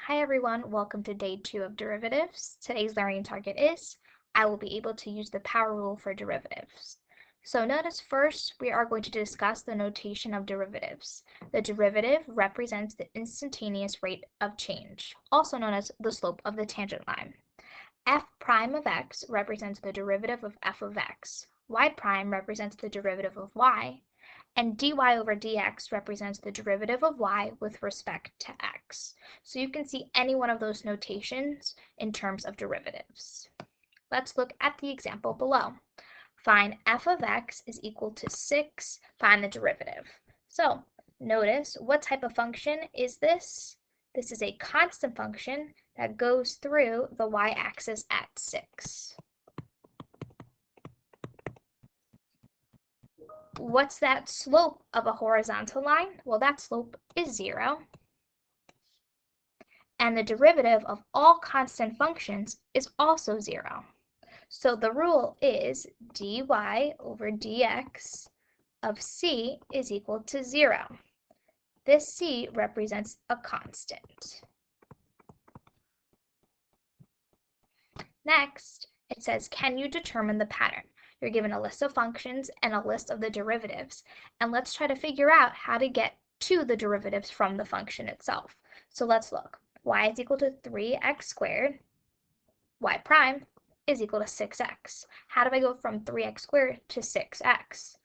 Hi everyone, welcome to day 2 of derivatives. Today's learning target is, I will be able to use the power rule for derivatives. So notice first, we are going to discuss the notation of derivatives. The derivative represents the instantaneous rate of change, also known as the slope of the tangent line. F prime of x represents the derivative of f of x. Y prime represents the derivative of y. And dy over dx represents the derivative of y with respect to x. So you can see any one of those notations in terms of derivatives. Let's look at the example below. Find f of x is equal to 6, find the derivative. So notice, what type of function is this? This is a constant function that goes through the y-axis at 6. What's that slope of a horizontal line? Well, that slope is 0. And the derivative of all constant functions is also 0. So the rule is dy over dx of c is equal to 0. This c represents a constant. Next, it says, can you determine the pattern? You're given a list of functions and a list of the derivatives, and let's try to figure out how to get to the derivatives from the function itself. So let's look. Y is equal to 3x squared. Y prime is equal to 6x. How do I go from 3x squared to 6x?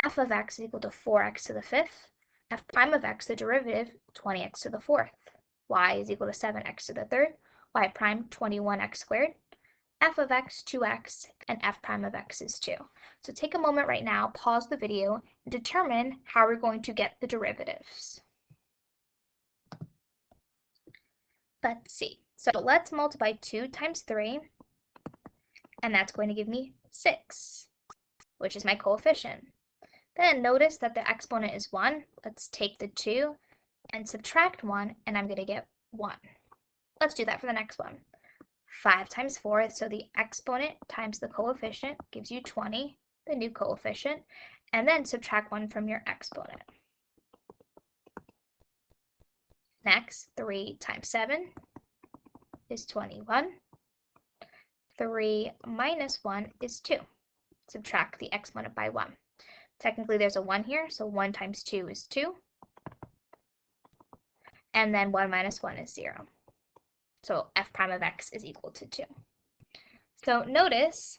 F of x is equal to 4x to the 5th. F prime of x, the derivative, 20x to the 4th. Y is equal to 7x to the 3rd. Y prime, 21x squared. F of x, 2x, and f prime of x is 2. So take a moment right now, pause the video, and determine how we're going to get the derivatives. Let's see. So let's multiply 2 times 3, and that's going to give me 6, which is my coefficient. Then notice that the exponent is 1. Let's take the 2 and subtract 1, and I'm going to get 1. Let's do that for the next one. 5 times 4, so the exponent times the coefficient gives you 20, the new coefficient, and then subtract 1 from your exponent. Next, 3 times 7 is 21. 3 minus 1 is 2. Subtract the exponent by 1. Technically, there's a 1 here, so 1 times 2 is 2. And then 1 minus 1 is 0. So f prime of x is equal to 2. So notice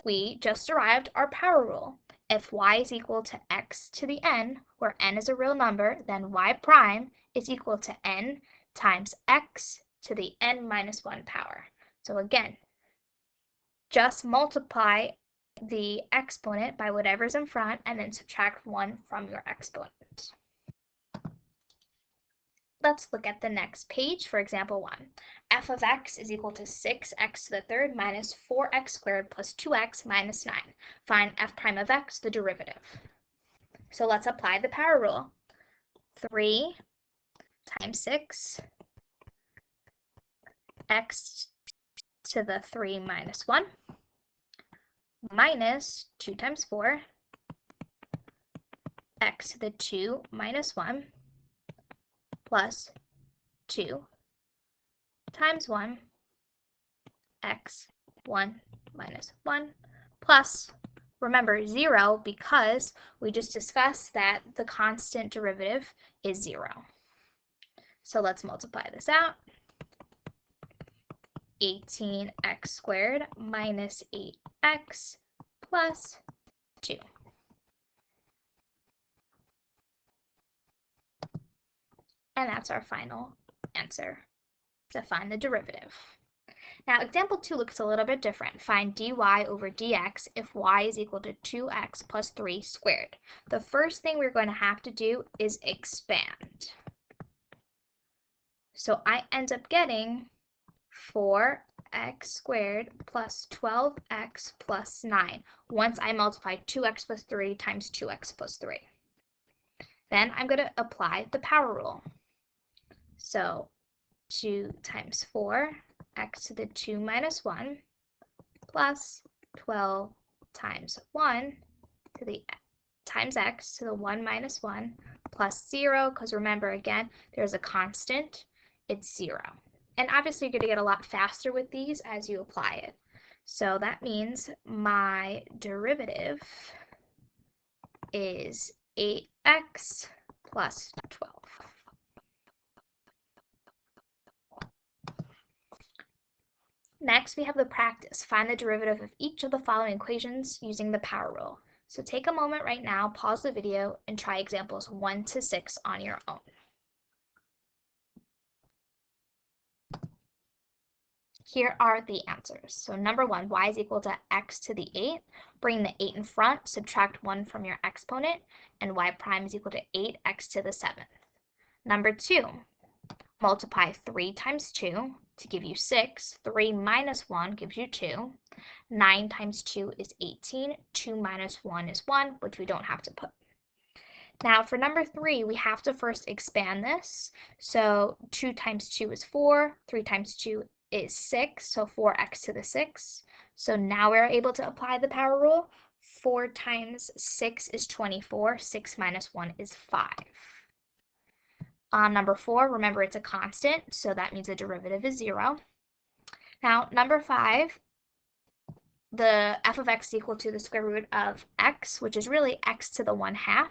we just derived our power rule. If y is equal to x to the n, where n is a real number, then y prime is equal to n times x to the n minus 1 power. So again, just multiply the exponent by whatever's in front and then subtract 1 from your exponent. Let's look at the next page for example 1. F of x is equal to 6x to the 3rd minus 4x squared plus 2x minus 9. Find f prime of x, the derivative. So let's apply the power rule. 3 times 6, x to the 3 minus 1, minus 2 times 4, x to the 2 minus 1, plus 2 times 1, x, 1 minus 1, plus, remember, 0 because we just discussed that the constant derivative is 0. So let's multiply this out. 18x squared minus 8x plus 2. And that's our final answer to find the derivative. Now, example 2 looks a little bit different. Find dy over dx if y is equal to 2x plus 3 squared. The first thing we're going to have to do is expand. So I end up getting 4x squared plus 12x plus 9 once I multiply 2x plus 3 times 2x plus 3. Then I'm going to apply the power rule. So 2 times 4, x to the 2 minus 1, plus 12 times 1 to the times x to the 1 minus 1, plus 0, because remember again, there's a constant it's 0. And obviously you're going to get a lot faster with these as you apply it. So that means my derivative is 8x plus 12. Next, we have the practice. Find the derivative of each of the following equations using the power rule. So take a moment right now, pause the video, and try examples 1 to 6 on your own. Here are the answers. So number 1, y is equal to x to the 8. Bring the 8 in front, subtract 1 from your exponent, and y prime is equal to 8x to the 7th. Number 2, multiply 3 times 2 to give you 6. 3 minus 1 gives you 2. 9 times 2 is 18. 2 minus 1 is 1, which we don't have to put. Now for number 3, we have to first expand this. So 2 times 2 is 4. 3 times 2 is 6, so 4x to the 6. So now we're able to apply the power rule. 4 times 6 is 24. 6 minus 1 is 5. On number 4, remember it's a constant, so that means the derivative is 0. Now, number 5, the f of x is equal to the square root of x, which is really x to the 1/2.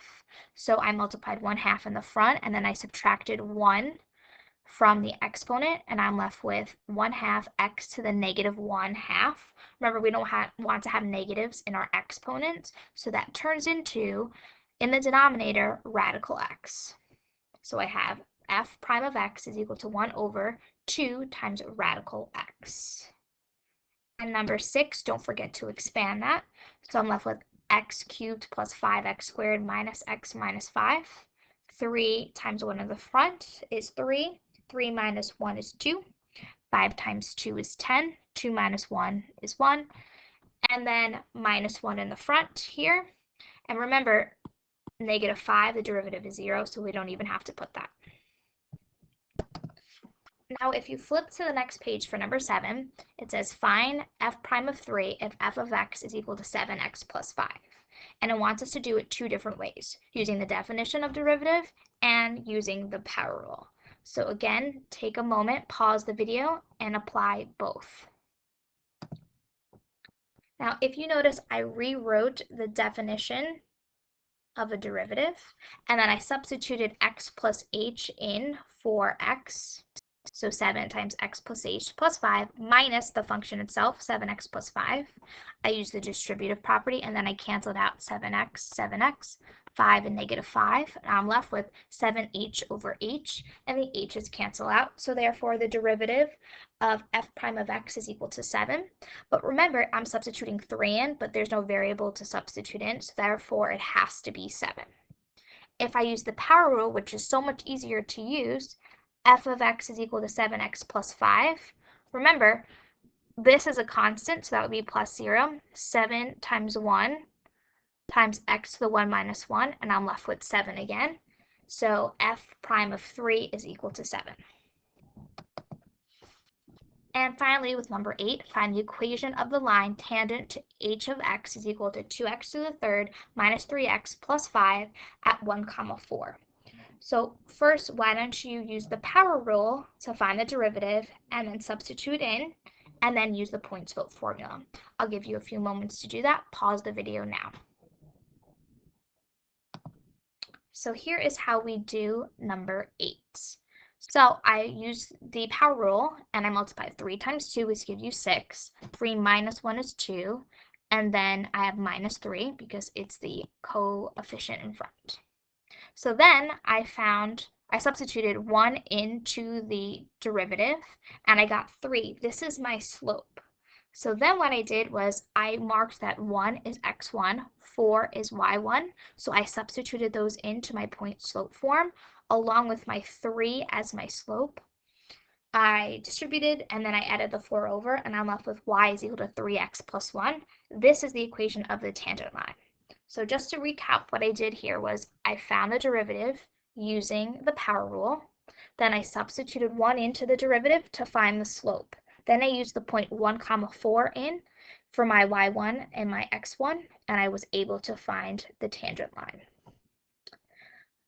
So I multiplied 1/2 in the front, and then I subtracted 1 from the exponent, and I'm left with 1/2 x to the negative 1/2. Remember, we don't want to have negatives in our exponents, so that turns into, in the denominator, radical x. So I have f prime of x is equal to 1 over 2 times radical x. And number 6, don't forget to expand that. So I'm left with x cubed plus 5x squared minus x minus 5. 3 times 1 in the front is 3. 3 minus 1 is 2. 5 times 2 is 10. 2 minus 1 is 1. And then minus 1 in the front here. And remember, negative 5, the derivative is 0, so we don't even have to put that. Now, if you flip to the next page for number 7, it says find f prime of 3 if f of x is equal to 7x plus 5. And it wants us to do it 2 different ways, using the definition of derivative and using the power rule. So again, take a moment, pause the video, and apply both. Now, if you notice, I rewrote the definition of a derivative, and then I substituted x plus h in for x. So 7 times x plus h plus 5 minus the function itself, 7x plus 5. I use the distributive property, and then I canceled out 7x, 5 and negative 5. And I'm left with 7h over h, and the h's cancel out. So therefore, the derivative of f prime of x is equal to 7. But remember, I'm substituting 3 in, but there's no variable to substitute in, so therefore it has to be 7. If I use the power rule, which is so much easier to use, f of x is equal to 7x plus 5. Remember, this is a constant, so that would be plus 0. 7 times 1 times x to the 1 minus 1, and I'm left with 7 again. So f prime of 3 is equal to 7. And finally, with number 8, find the equation of the line tangent to h of x is equal to 2x to the third minus 3x plus 5 at 1, 4. So first, why don't you use the power rule to find the derivative and then substitute in, and then use the points vote formula. I'll give you a few moments to do that. Pause the video now. So here is how we do number 8. So I use the power rule, and I multiply 3 times 2, which gives you 6. 3 minus 1 is 2, and then I have minus 3 because it's the coefficient in front. So then I substituted 1 into the derivative, and I got 3. This is my slope. So then what I did was I marked that 1 is x1, 4 is y1. So I substituted those into my point slope form along with my 3 as my slope. I distributed, and then I added the 4 over, and I'm left with y is equal to 3x plus 1. This is the equation of the tangent line. So just to recap, what I did here was I found the derivative using the power rule. Then I substituted 1 into the derivative to find the slope. Then I used the point 1, 4 in for my y1 and my x1, and I was able to find the tangent line.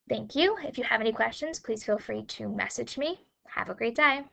Thank you. If you have any questions, please feel free to message me. Have a great day.